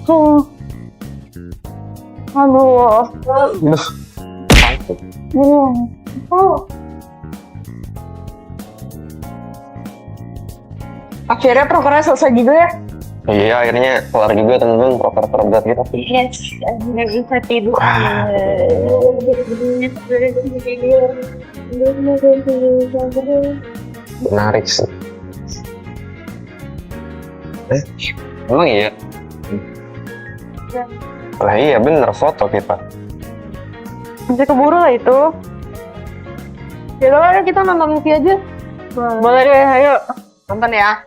Aduh. Akhirnya prokernya selesai juga ya? Iya, akhirnya kelar juga temen-temen proker berat gitu. Yes, akhirnya bisa tidur. Menarik sih. Emang iya? Lah iya bener, foto kita. Masih keburu lah itu. Yaudah lah, kita nonton movie aja. Boleh deh, ayo. Nonton ya.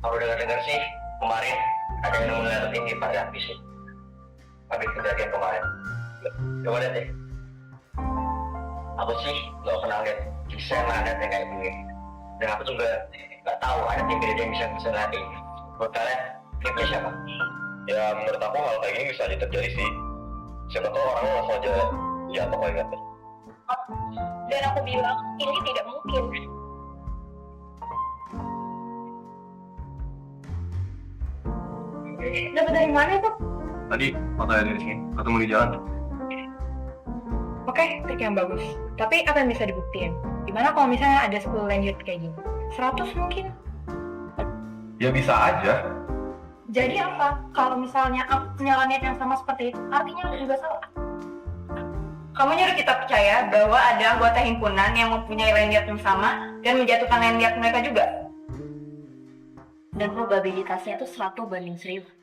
Kalau dengar-dengar sih, kemarin ada yang nemu layar tinggi pada habis kejadian kemarin. Coba lihat deh. Aku sih gak pernah lihat desain layar yang kayak gini. Dan aku juga gak tahu ada tim beda yang bisa lihat ini. Menurut kalian, klipnya siapa? Ya menurut aku hal kayak gini bisa aja terjadi sih. Siapa tahu orangnya langsung aja jatuh kayak gitu. Dan aku bilang, ini tidak mungkin. Dapat dari mana itu? Tadi fotonya dari sini, ketemu di jalan. Oke, trik yang bagus. Tapi apa yang bisa dibuktiin? Gimana kalau misalnya ada 10 lanjut kayak gini? 100 mungkin? Ya bisa aja. Jadi apa? Kalau misalnya aku punya niat yang sama seperti itu, artinya aku juga salah. Kamu nyuruh kita percaya bahwa ada anggota himpunan yang mempunyai lanjut yang sama dan menjatuhkan lanjut mereka juga. Dan probabilitasnya itu 1/1000.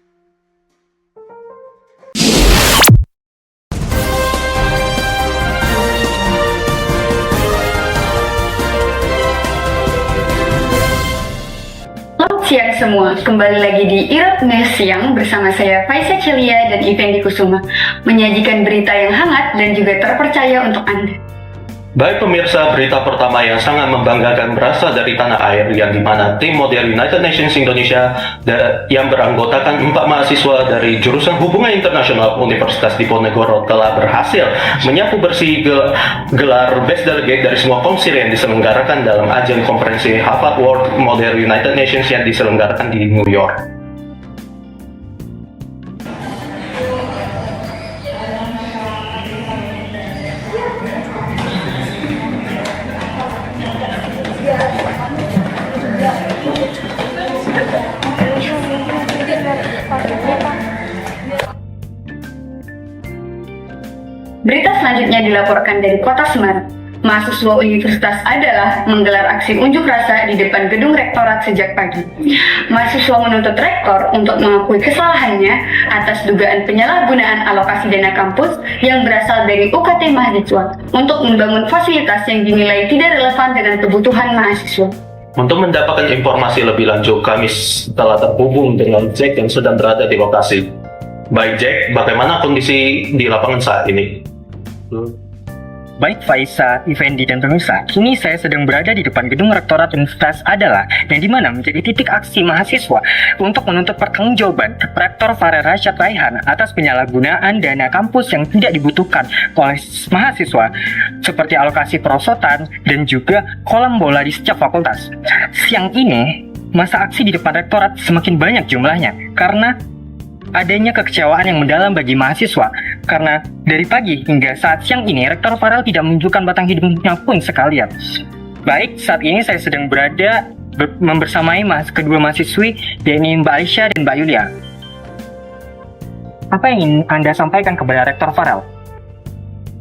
Selamat siang semua, kembali lagi di Irot News Siang bersama saya Faisal Celia dan Effendi Kusuma menyajikan berita yang hangat dan juga terpercaya untuk Anda. Baik pemirsa, berita pertama yang sangat membanggakan berasal dari tanah air yang dimana tim model United Nations Indonesia yang beranggotakan 4 mahasiswa dari jurusan Hubungan Internasional Universitas Diponegoro telah berhasil menyapu bersih gelar Best Delegate dari semua konsil yang diselenggarakan dalam ajang konferensi Harvard World Model United Nations yang diselenggarakan di New York. Berita selanjutnya dilaporkan dari Kota Semarang. Mahasiswa universitas adalah menggelar aksi unjuk rasa di depan gedung rektorat sejak pagi. Mahasiswa menuntut rektor untuk mengakui kesalahannya atas dugaan penyalahgunaan alokasi dana kampus yang berasal dari UKT mahasiswa untuk membangun fasilitas yang dinilai tidak relevan dengan kebutuhan mahasiswa. Untuk mendapatkan informasi lebih lanjut, kami telah terhubung dengan Jack yang sedang berada di lokasi. Baik Jack, bagaimana kondisi di lapangan saat ini? Baik Faisa, Effendi, dan pemirsa, kini saya sedang berada di depan gedung Rektorat Universitas Adalah yang dimana menjadi titik aksi mahasiswa untuk menuntut pertanggungjawaban Rektor Farel Rashad Raihan atas penyalahgunaan dana kampus yang tidak dibutuhkan oleh mahasiswa seperti alokasi perosotan dan juga kolam bola di setiap fakultas. Siang ini, masa aksi di depan Rektorat semakin banyak jumlahnya karena adanya kekecewaan yang mendalam bagi mahasiswa karena dari pagi hingga saat siang ini Rektor Farel tidak menunjukkan batang hidungnya pun sekalian. Baik, saat ini saya sedang berada membersamai kedua mahasiswi, yakni Mbak Aisyah dan Mbak Yulia. Apa yang ingin Anda sampaikan kepada Rektor Farel?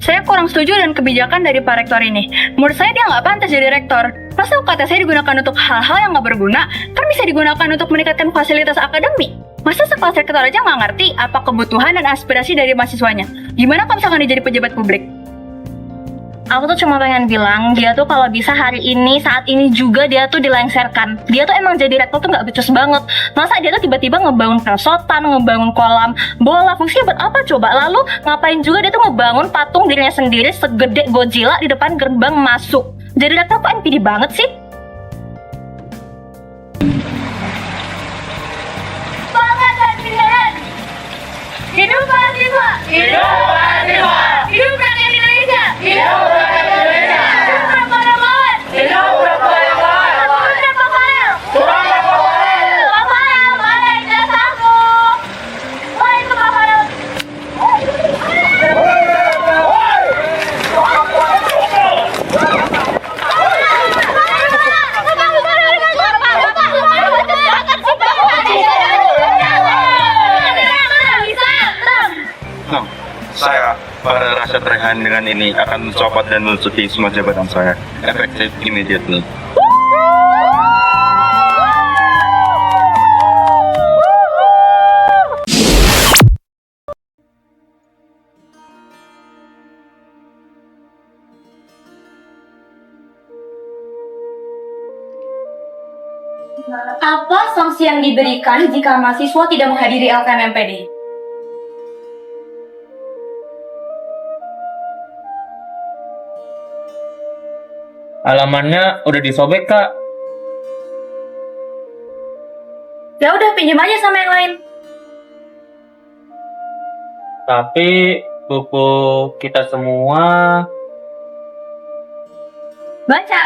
Saya kurang setuju dengan kebijakan dari Pak Rektor ini. Menurut saya dia nggak pantas jadi rektor. Masa UKT saya digunakan untuk hal-hal yang nggak berguna, kan bisa digunakan untuk meningkatkan fasilitas akademik. Masa sekelas rektor aja nggak ngerti apa kebutuhan dan aspirasi dari mahasiswanya? Gimana kalau misalkan dia jadi pejabat publik? Aku tuh cuma pengen bilang, dia tuh kalau bisa hari ini, saat ini juga dia tuh dilengserkan. Dia tuh emang jadi rektor tuh nggak becus banget. Masa dia tuh tiba-tiba ngebangun perosotan, ngebangun kolam bola, fungsinya buat apa coba? Lalu ngapain juga dia tuh ngebangun patung dirinya sendiri segede Godzilla di depan gerbang masuk. Jadi rektor kok NPD banget sih? Semangat dan pilihan! Hidup mahasiswa! Hidup mahasiswa! Hidup rakyat Indonesia! Hidup rakyat Indonesia! Hidup perempuan! Hidup perempuan! Turun dan Pafarel! Turun dan Pafarel! Pafarel, mana ijazahku? Wah, itu Pafarel! Saya pada rasa terheran dengan ini akan mencopot dan menutupi semua jabatan saya effective immediately. Apa sanksi yang diberikan jika mahasiswa tidak menghadiri LKMMPD? Alamannya udah disobek, Kak. Ya udah, pinjam aja sama yang lain. Tapi buku kita semua... Baca.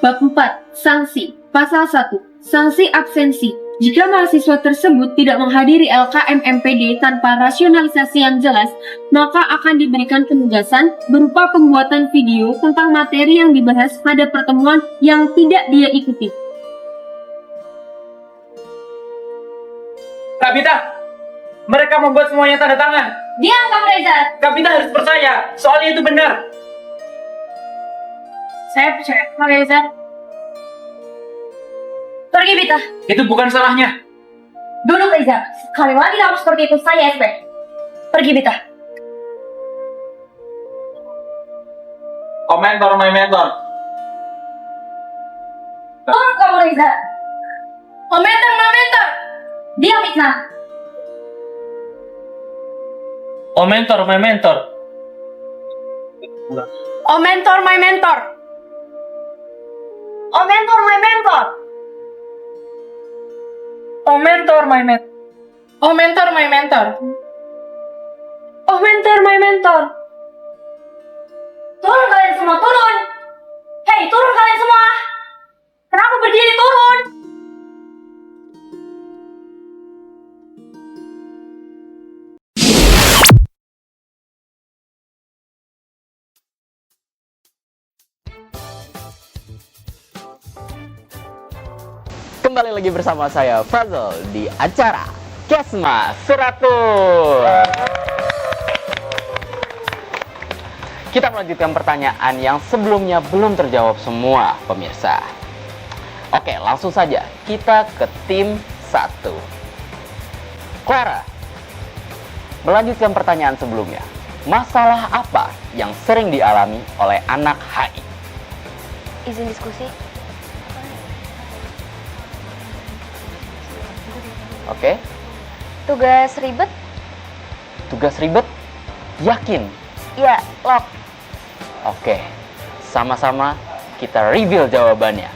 Bab 4. Sanksi. Pasal 1. Sanksi absensi. Jika mahasiswa tersebut tidak menghadiri LKMMPD tanpa rasionalisasi yang jelas, maka akan diberikan penugasan berupa pembuatan video tentang materi yang dibahas pada pertemuan yang tidak dia ikuti. Kak Bita, mereka membuat semuanya tanda tangan. Diam kamu, Reza. Kak Bita harus percaya, soalnya itu benar. Saya percaya sama Reza. Pergi, Bita. Itu bukan salahnya. Duduk, Reza. Sekali lagi kamu seperti itu, saya SP. Pergi, Bita. Komentar, my mentor. Turun kamu, Reza. Komentar. Diam, Itna. Komentar, my mentor. Oh mentor, my mentor. Oh mentor, my mentor. Oh mentor, my mentor. Oh mentor, my mentor. Oh mentor, my mentor. Turun kalian semua, turun. Hei, turun kalian semua. Kenapa berdiri, turun? Kembali lagi bersama saya Fazal di acara Kesma 100. Kita melanjutkan pertanyaan yang sebelumnya belum terjawab semua pemirsa. Oke, langsung saja kita ke tim 1. Clara, melanjutkan pertanyaan sebelumnya. Masalah apa yang sering dialami oleh anak HI? Izin diskusi. Oke. Tugas ribet? Tugas ribet? Yakin? Ya, lock. Oke. Sama-sama kita reveal jawabannya.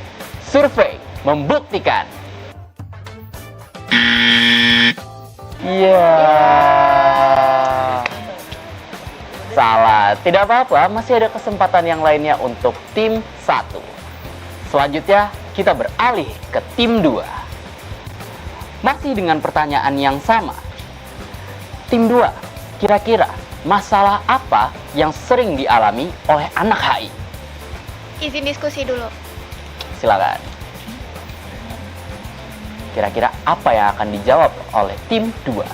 Survei membuktikan. Iya. Salah. Tidak apa-apa, masih ada kesempatan yang lainnya untuk tim 1. Selanjutnya, kita beralih ke tim 2. Masih dengan pertanyaan yang sama. Tim 2, kira-kira masalah apa yang sering dialami oleh anak HI? Izin diskusi dulu. Silakan. Kira-kira apa yang akan dijawab oleh tim 2?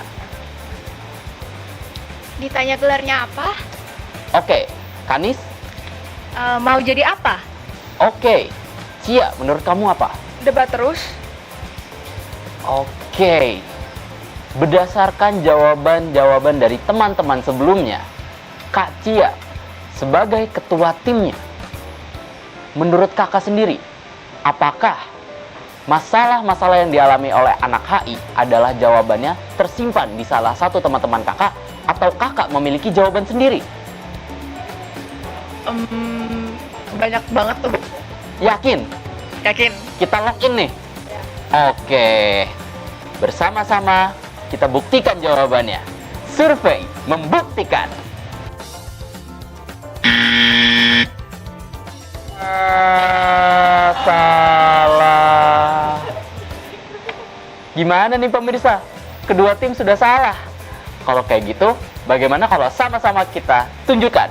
Ditanya gelarnya apa? Oke, Kanis? Mau jadi apa? Oke. Cia, menurut kamu apa? Debat terus. Oke. Berdasarkan jawaban-jawaban dari teman-teman sebelumnya, Kak Cia sebagai ketua timnya. Menurut kakak sendiri, apakah masalah-masalah yang dialami oleh anak HI adalah jawabannya tersimpan di salah satu teman-teman kakak, atau kakak memiliki jawaban sendiri? Banyak banget tuh. Yakin? Yakin? Kita login nih? Oke. Bersama-sama kita buktikan jawabannya. Survei membuktikan. Salah. Gimana nih pemirsa? Kedua tim sudah salah. Kalau kayak gitu, bagaimana kalau sama-sama kita tunjukkan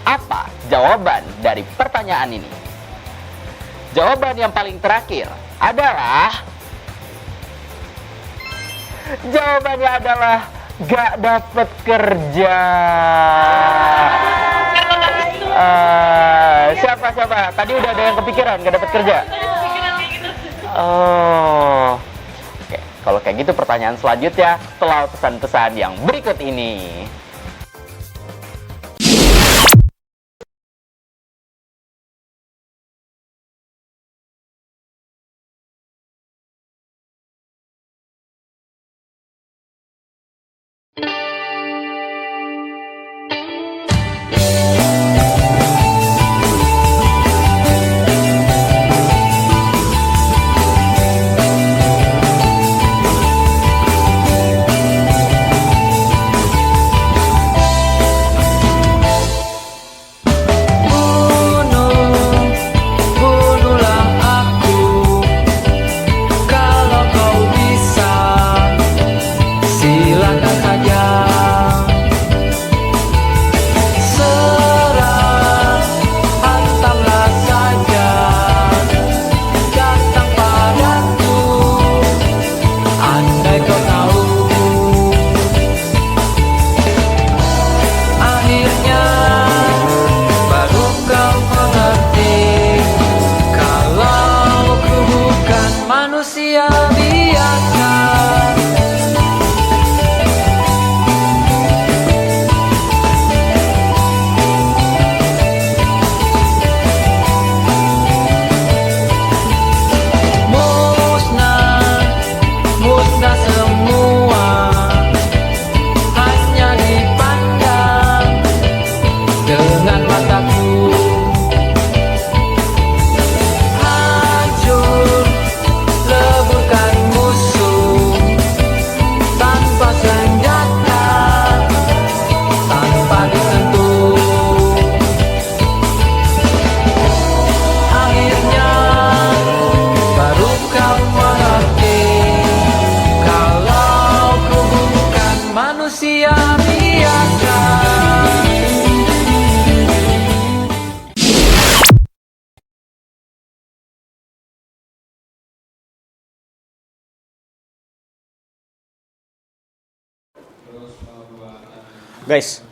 apa jawaban dari pertanyaan ini? Jawaban yang paling terakhir adalah... Jawabannya adalah gak dapet kerja. Siapa? Tadi udah ada yang kepikiran gak dapet kerja? Oh. Oke, kalau kayak gitu pertanyaan selanjutnya setelah pesan-pesan yang berikut ini. Guys,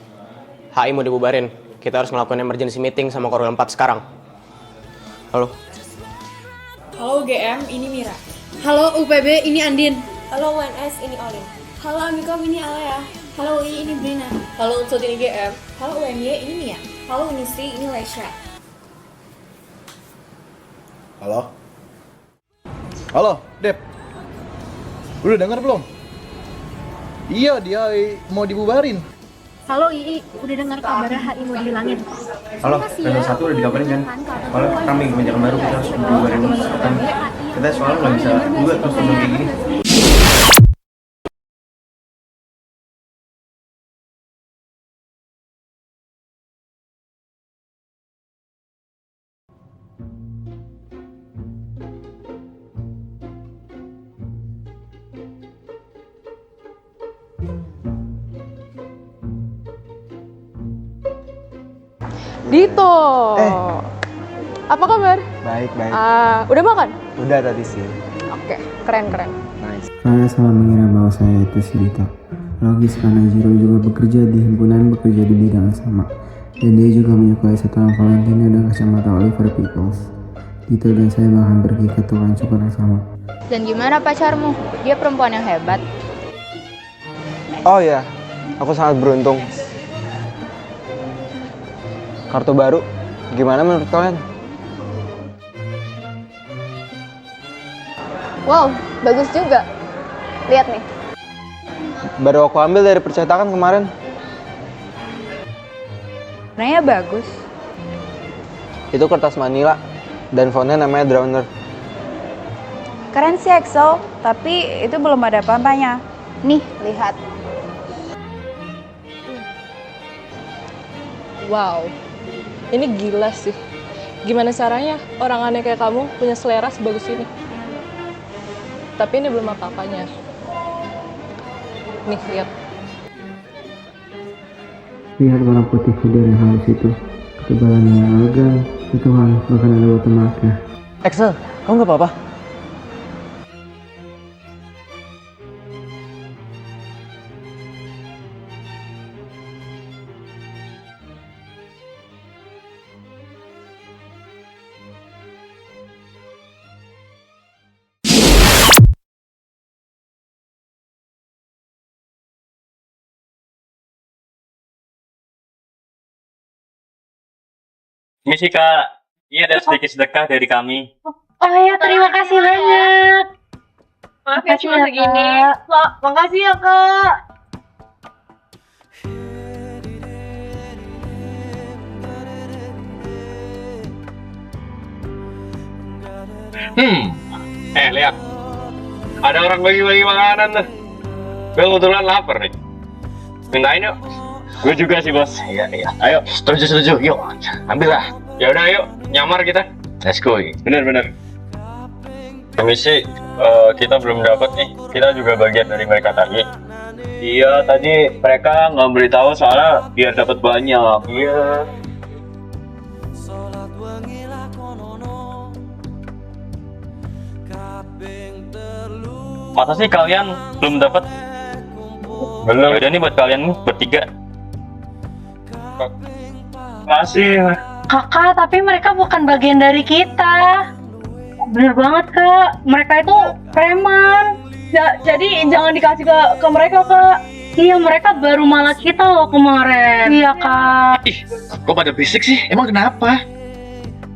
HI mau dibubarin. Kita harus melakukan emergency meeting sama Korwil 4 sekarang. Halo. Halo GM, ini Mira. Halo UPB, ini Andin. Halo UNS, ini Olin. Halo Amikom, ini Alea. Halo UI, ini Brina. Halo Unsur, ini GM. Halo UNY, ini Mia. Halo Unisri, ini Lesha. Halo? Halo, Dep. Udah dengar belum? Iya, dia mau dibubarin. Halo II, udah dengar kabar HI mau dihilangin. Halo, level 1 udah dikabarin kan? Malah kami kebijakan baru kita harus dibubarin kan? Kita soalnya nggak bisa juga terus kayak gini. Dito. Apa kabar? Baik. Udah makan? Udah tadi sih. Oke, keren. Nice. Saya salah mengira bahwa saya itu si Dito. Logis karena Jiro juga bekerja di himpunan bekerja di bidang yang sama. Dan dia juga menyukai setelan Valentina dan kacamata Oliver Pickles. Dito dan saya bahkan pergi ke tukang cukur yang sama. Dan gimana pacarmu? Dia perempuan yang hebat. Oh ya, aku sangat beruntung. kartu baru. Gimana menurut kalian? Wow, bagus juga. Lihat nih. Baru aku ambil dari percetakan kemarin. Warnanya bagus. Itu kertas manila dan fontnya namanya Drowner. Keren sih Excel, tapi itu belum ada apa-apanya. Nih, lihat. Wow, ini gila sih. Gimana caranya orang aneh kayak kamu punya selera sebagus ini? Tapi ini belum apa-apanya. Nih, lihat. Lihat warna putih pudar yang halus itu. Ketebalannya yang elegan, sentuhan, bahkan ada watermarknya. Excel, kamu nggak apa-apa? Misi Kak, ini ada sedikit sedekah dari kami. Oh ya, terima kasih banyak. Maaf ya cuma segini. Kak, makasih ya Kak. Lihat. Ada orang bagi-bagi makanan tuh. Gue kebetulan lapar nih. Mintain yuk. Gue juga sih bos. Iya. Ayo, setuju. Yuk, ambil lah. Ya udah, ayo, nyamar kita. Let's go. Bener. Permisi, kita belum dapat nih. Kita juga bagian dari mereka tadi. Iya, tadi mereka nggak beritahu soalnya biar dapat banyak. Iya. Masa sih kalian belum dapat? Belum. Udah nih buat kalian bertiga. Masih. Kakak, tapi mereka bukan bagian dari kita. Bener banget Kak, mereka itu preman. Jadi jangan dikasih ke mereka Kak. Iya, mereka baru malah kita loh kemarin. Iya Kak. Ih, kok pada berisik sih? Emang kenapa?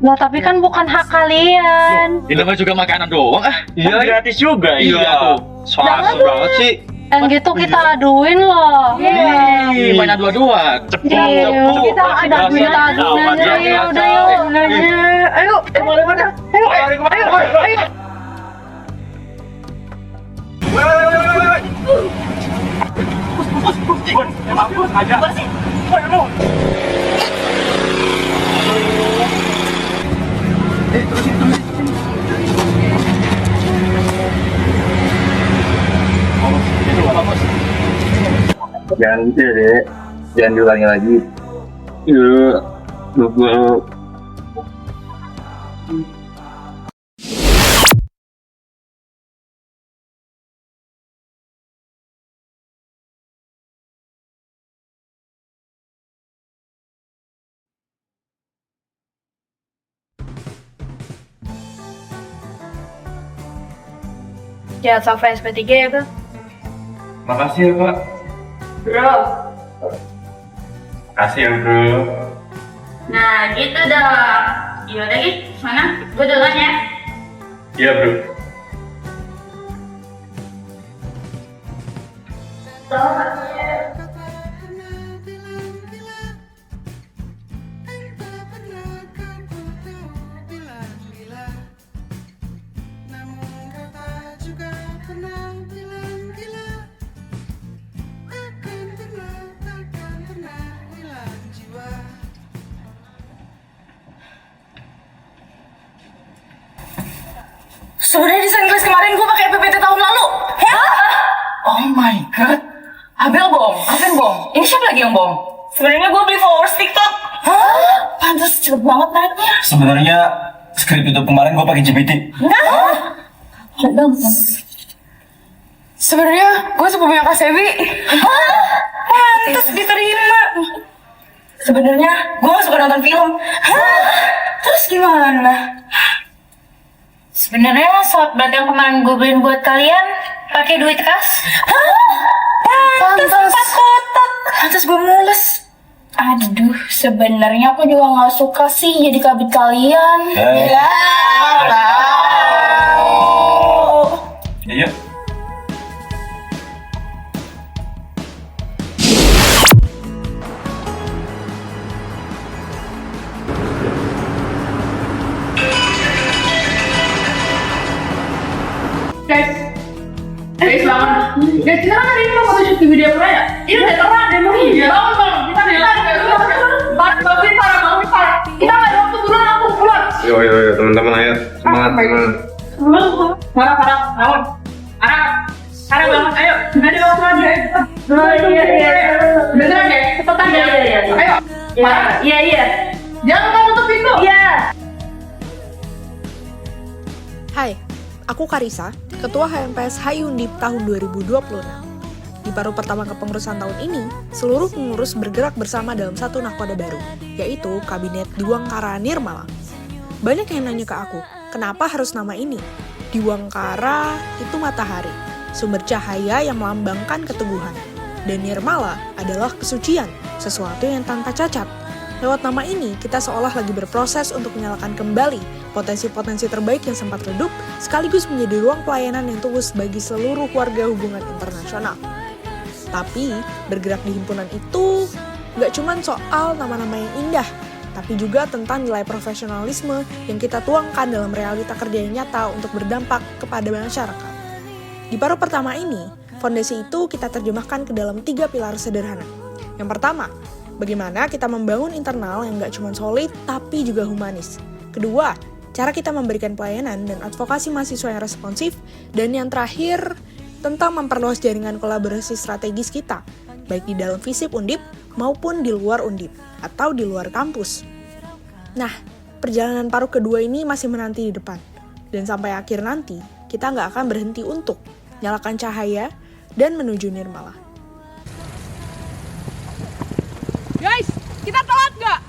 Lah tapi kan bukan hak kalian. Ini namanya juga makanan doang ah. Iya, gratis juga. Iya. Swasta banget sih. Yang gitu kita aduin loh. Ih, main adu-aduan. Iya, kita ada kita aduin aja. Ya udah yuk, ayo. Kemana-mana. Ayo. Jangan gitu ya, Dek. Jangan diulangi lagi. Iya, bapak. Jangan sampai SP3 ya Kak. Makasih ya, Pak. Bro. Makasih ya, Bro. Nah, gitu dong. Yaudah, Gi. Mana? Gue duluan ya. Iya, Bro. Sebenarnya desain kelas kemarin gue pakai PPT tahun lalu. Hah? Oh my god. Abel bom, Alvin bom. Ini siapa lagi yang bom? Sebenarnya gue beli followers TikTok. Hah? Pantes cepet banget naiknya. Sebenarnya skrip itu kemarin gue pakai GPT. Hah? Sebenarnya gue sepupunya Kak Sebi. Hah? Pantes diterima. Sebenarnya gue gak suka nonton film. Hah? Terus gimana? Sebenarnya salad berat yang kemarin gue beliin buat kalian pakai duit kas. Hah? Pantes 4 kotak. Pantes gue mules. Aduh, Sebenarnya aku juga nggak suka sih jadi kabit kalian. Ya, tahu. Iya. Guys banget. Guys, kita kan hari ini mau foto shoot di video pro ya? Ini udah terang deh, mau iya. Bang, kita parah, kita nggak ada waktu buruan, aku keluar. Yo teman-teman ayo semangat. Parah, bangun. Parah banget, ayo. Nggak ada waktu lagi, ayo. Iya. Beneran ya? Cepetan ya? Iya. Ayo. Parah? Iya. Jangan lupa tutup pintu. Iya. Hai, aku Karisa, Ketua HMPS HI Undip tahun 2026. Di paruh pertama kepengurusan tahun ini, seluruh pengurus bergerak bersama dalam satu nahkoda baru, yaitu Kabinet Diwangkara Nirmala. Banyak yang nanya ke aku, kenapa harus nama ini? Diwangkara itu matahari, sumber cahaya yang melambangkan keteguhan. Dan Nirmala adalah kesucian, sesuatu yang tanpa cacat. Lewat nama ini, kita seolah lagi berproses untuk menyalakan kembali potensi-potensi terbaik yang sempat redup, sekaligus menjadi ruang pelayanan yang tulus bagi seluruh warga hubungan internasional. Tapi, bergerak di himpunan itu nggak cuma soal nama-nama yang indah, tapi juga tentang nilai profesionalisme yang kita tuangkan dalam realita kerja yang nyata untuk berdampak kepada masyarakat. Di paruh pertama ini, fondasi itu kita terjemahkan ke dalam 3 pilar sederhana. Yang pertama, bagaimana kita membangun internal yang nggak cuma solid, tapi juga humanis. Kedua, cara kita memberikan pelayanan dan advokasi mahasiswa yang responsif. Dan yang terakhir, tentang memperluas jaringan kolaborasi strategis kita, baik di dalam FISIP Undip maupun di luar Undip, atau di luar kampus. Nah, perjalanan paruh kedua ini masih menanti di depan. Dan sampai akhir nanti, kita nggak akan berhenti untuk nyalakan cahaya dan menuju Nirmala. Guys, kita telat nggak?